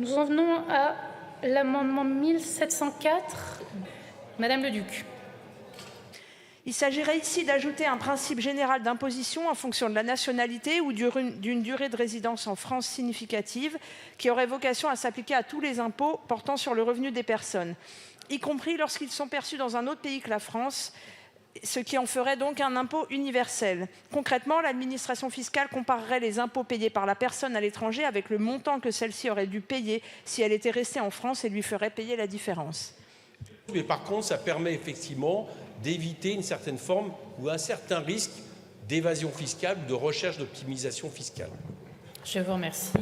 Nous en venons à l'amendement 1704. Madame Leduc. Il s'agirait ici d'ajouter un principe général d'imposition en fonction de la nationalité ou d'une durée de résidence en France significative qui aurait vocation à s'appliquer à tous les impôts portant sur le revenu des personnes, y compris lorsqu'ils sont perçus dans un autre pays que la France, ce qui en ferait donc un impôt universel. Concrètement, l'administration fiscale comparerait les impôts payés par la personne à l'étranger avec le montant que celle-ci aurait dû payer si elle était restée en France et lui ferait payer la différence. Mais par contre, ça permet effectivement d'éviter une certaine forme ou un certain risque d'évasion fiscale ou de recherche d'optimisation fiscale. Je vous remercie.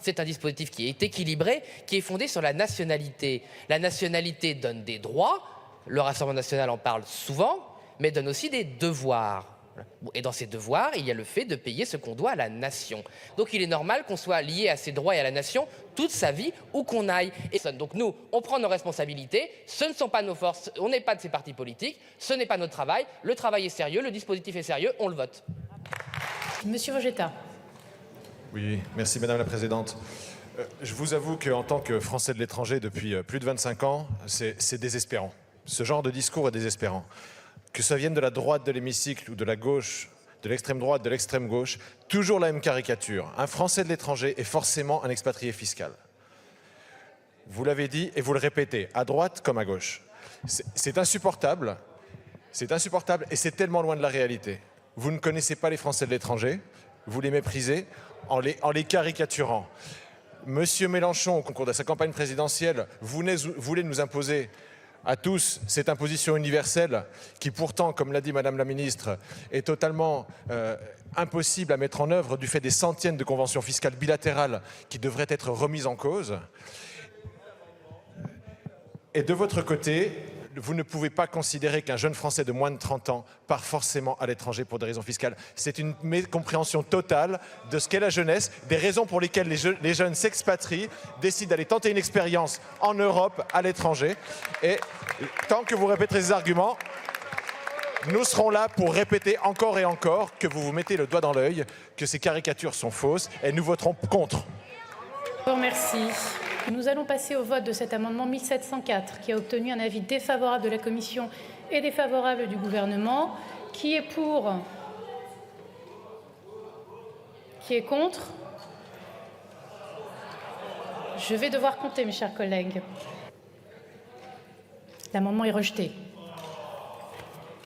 C'est un dispositif qui est équilibré, qui est fondé sur la nationalité. La nationalité donne des droits, le Rassemblement national en parle souvent, mais donne aussi des devoirs. Et dans ces devoirs, il y a le fait de payer ce qu'on doit à la nation. Donc il est normal qu'on soit lié à ces droits et à la nation toute sa vie, où qu'on aille. Et donc nous, on prend nos responsabilités, ce ne sont pas nos forces, on n'est pas de ces partis politiques, ce n'est pas notre travail, le travail est sérieux, le dispositif est sérieux, on le vote. Monsieur Vogetta. Oui, merci Madame la Présidente. Je vous avoue qu'en tant que Français de l'étranger depuis plus de 25 ans, c'est désespérant. Ce genre de discours est désespérant. Que ça vienne de la droite de l'hémicycle ou de la gauche, de l'extrême droite, de l'extrême gauche, toujours la même caricature. Un Français de l'étranger est forcément un expatrié fiscal. Vous l'avez dit et vous le répétez, à droite comme à gauche. C'est insupportable et c'est tellement loin de la réalité. Vous ne connaissez pas les Français de l'étranger, vous les méprisez en les caricaturant. Monsieur Mélenchon, au concours de sa campagne présidentielle, voulez nous imposer à tous cette imposition universelle qui pourtant, comme l'a dit Madame la Ministre, est totalement impossible à mettre en œuvre du fait des centaines de conventions fiscales bilatérales qui devraient être remises en cause. Et de votre côté, vous ne pouvez pas considérer qu'un jeune Français de moins de 30 ans part forcément à l'étranger pour des raisons fiscales. C'est une mécompréhension totale de ce qu'est la jeunesse, des raisons pour lesquelles les jeunes s'expatrient, décident d'aller tenter une expérience en Europe, à l'étranger. Et tant que vous répéterez ces arguments, nous serons là pour répéter encore et encore que vous vous mettez le doigt dans l'œil, que ces caricatures sont fausses et nous voterons contre. Je vous remercie. Nous allons passer au vote de cet amendement 1704 qui a obtenu un avis défavorable de la Commission et défavorable du gouvernement. Qui est pour? Qui est contre? Je vais devoir compter, mes chers collègues. L'amendement est rejeté.